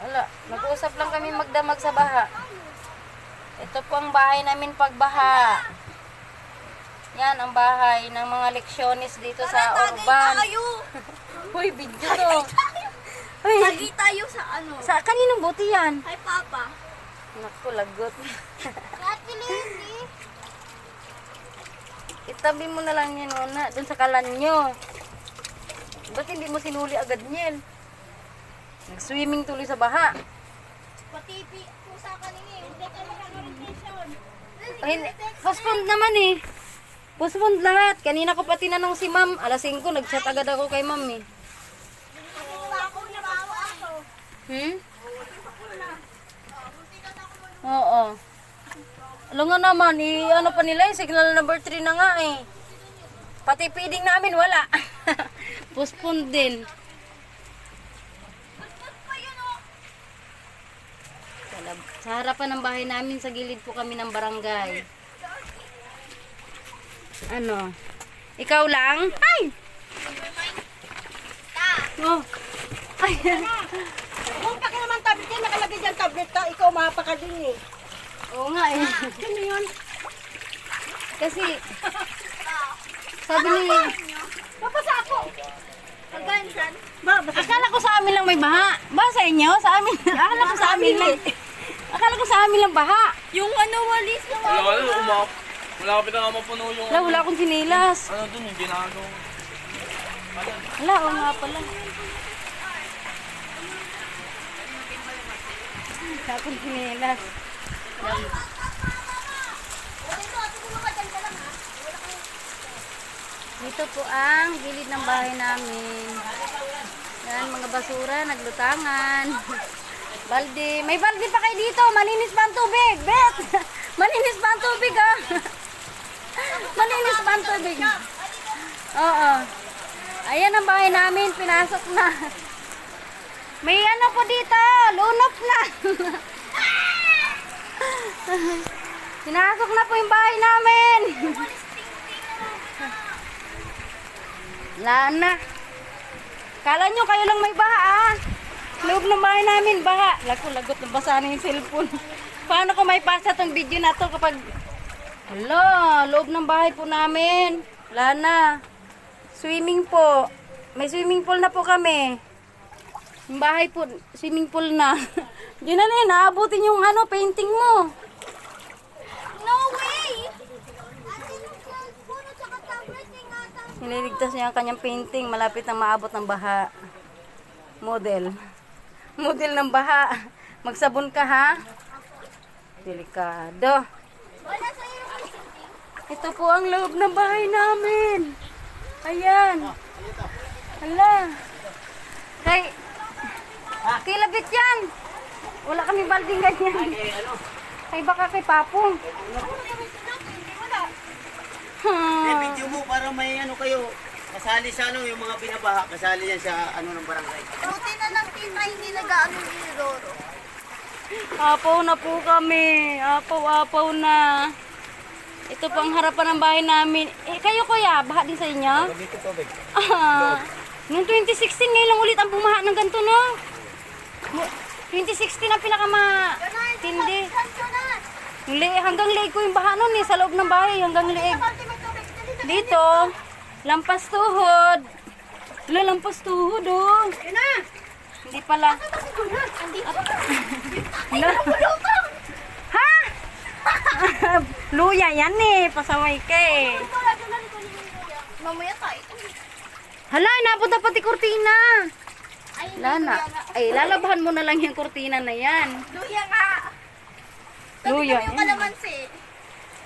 Wala. Nag-uusap lang kami magdamag sa baha. Ito po ang bahay namin pagbaha. Yan ang bahay ng mga leksyonis dito sa Orban. Uy, video to. Uy, Lagi tayo sa ano? sa kaninong buti yan? Kay Papa. Naku, lagot. Ate Lindy. Itabi mo na lang yan una, dun sa kalan nyo. Ba't hindi mo sinuli agad yan? Nag-swimming tuloy sa baha. Patipi po sa kanina eh. Hindi ka mag-orientation. Ay, postponed naman eh. Postponed lahat. Kanina ko pa tinanong si ma'am. Alas 5, nag-chat agad ako kay ma'am eh. Ako nabawa ako. Oo. Alam nga naman, ano pa nila, signal number 3 na nga eh. Pati feeding namin, wala. Postponed din. Sa harapan ng bahay namin, sa gilid po kami ng barangay. Ano? Ikaw lang? Ay! Oh. Ay! Kung pa ka naman tablet yan, nakalagay dyan tablet ka, ikaw mapaka din eh. Oo nga eh. Sino yun? Kasi, sabi ni... Papasa ako. Kagansan. Akala ko sa amin lang may baha. Ba sa inyo? Sa amin. Akala ko sa amin lang. Akala ko sa amin lang baha. Yung ano, walis na Wala, malapit na nga mapuno yung... Wala, wala akong sinilas. Ano dun, yung ginagawa. Wala, oo nga pala. Wala akong sinilas. Dito po ang gilid ng bahay namin. Yan, mga basura, naglutangan. Balde. May balde pa kayo dito. Malinis pa ang tubig. Bet! Malinis pa ang tubig, ah. Malinis pa ang tubig. Oo. Ayan ang bahay namin. Pinasok na. May ano po dito. Lunop na. Pinasok na po yung bahay namin. Wala na. Kala nyo kayo lang may baha, ah. Loob ng bahay namin, baha. Lagot, nabasa na yung cellphone. Paano ko may pasa tong video na to kapag... Hala, loob ng bahay po namin. Wala na. Swimming po. May swimming pool na po kami. Yung bahay po, swimming pool na. Yun na rin, naabutin yung ano, painting mo. No way! Ate, yung cellphone at saka tablet, ingatan. Nililigtas niya ang kanyang painting. Malapit na maabot ng baha. Model. Model ng baha. Magsabon ka, ha? Delikado. Wala sa'yo yung painting. Ito po ang loob ng bahay namin. Ayan. Hala. Kay labit yan. Wala kami balding ganyan. Kay baka kay Papong. Video mo para may ano kayo, kasali sa ano yung mga binabaha, kasali yan sa ano ng barangay. Buti na lang tita, hindi nag-ano ni Roro. Apaw na po kami. Apaw na. Ito po ang harapan ng bahay namin. Eh, kayo kuya, baha din sa inyo? Dito tubig. Noong 2016, ngayon lang ulit ang bumaha ng ganito, no? 2016 ang pinakamatindi. Hanggang liig ko yung baha nun eh, sa loob ng bahay, hanggang liig. Dito, lampas tuhod. Wala, lampas tuhod, oh. Hindi pala. Wala. Ha? Luya yan eh, pasaway ka eh. Mamaya tayo. Hala, inabot na pati kurtina. Ay, Lana. Ay, lalabahan mo na lang yung kurtina na yan. luya nga. Luya. Yung kalamansi.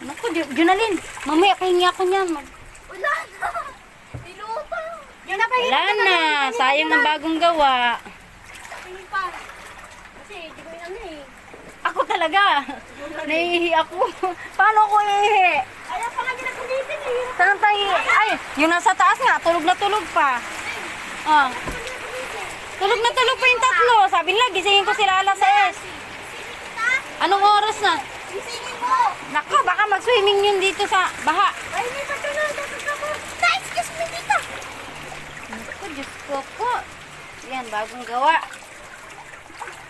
Naku, Junalyn, mamaya pahingi ako niyan. Wala na. Dilutang. Wala na, sayang ng bagong gawa. Tingin pa. Kasi, di ko yun ano eh. Ako talaga. Naiihi ako. Paano ako iihi? Kaya pa nga ginagamitin eh. Saan tayo? Ay, yung nasa taas nga, tulog na tulog pa. Ah. Tulog na tulog pa yung tatlo. Sabi nila, gisingin ko sila alas 6. Anong oras na? Isingin mo. Nako, baka mag-swimming yun dito sa baha. Ay, hindi pa na. Excuse me, tita. Naku, Diyos ko po. Yan, bagong gawa.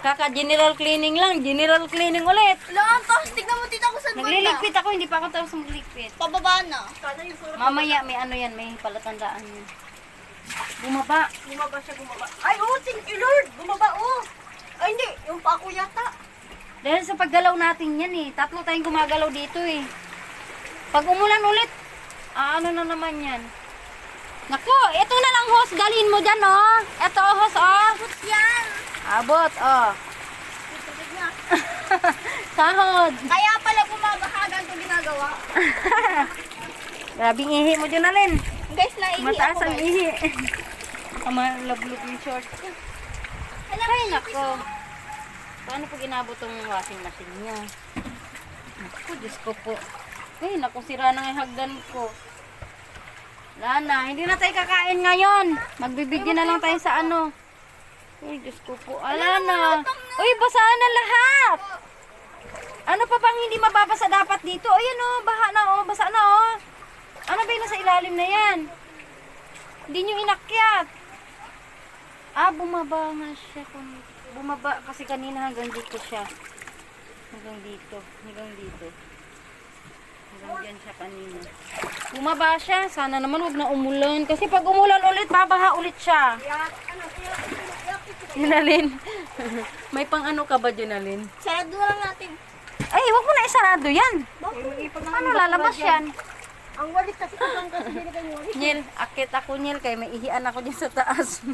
Kaka-general cleaning lang. General cleaning ulit. Lang, tapos tignan mo tita ko saan banda. Nagliligpit ako, hindi pa ako tapos magligpit. Pababa na. Mamaya may ano yan, may palatandaan yan. Bumaba. Bumaba siya, bumaba. Ay, oh, thank you Lord. Bumaba, oh. Ay, hindi. Yung pa ako yata. Dahil sa paggalaw natin yan eh. 3 tayong gumagalaw dito eh. Pag umulan ulit, ano na naman yan. Naku, ito na lang hose. Dalhin mo dyan oh. Ito hose oh. Put yan. Abot oh. Tubig na. Sahod. Kaya pala bumabaha ganito ginagawa. Grabing ihi mo dyan alin. Guys, naihi Mataas ako ang guys. ihi. Lablog yung short. Ay, nako. Paano pag inabot tong washing machine niya? Naku, Diyos ko po. Ay, naku, sira na yung hagdan ko. Wala na, hindi na tayo kakain ngayon. Magbibigyan na lang tayo sa ano. Ay, Diyos ko po. Wala na. Uy, basahan na lahat. Ano pa bang hindi mababasa dapat dito? Ayan oh, baha na oh, basa na oh. Ano ba yung nasa ilalim na yan? Hindi nyo inakyat. Bumaba nga siya. Bumaba kasi kanina hanggang dito siya. Hanggang dito. Hanggang dito. Hanggang dyan siya kanina. Bumaba siya. Sana naman wag na umulan. Kasi pag umulan ulit, babaha ulit siya. Junalyn. May pang ano ka ba, Junalyn? Sarado na lang natin. Ay, wag mo na isarado yan. Ano, lalabas yan? Ang walit kasi kung kasi binigay mo. Nyel, akit ako Nyel, kay may ihian ako dyan sa taas.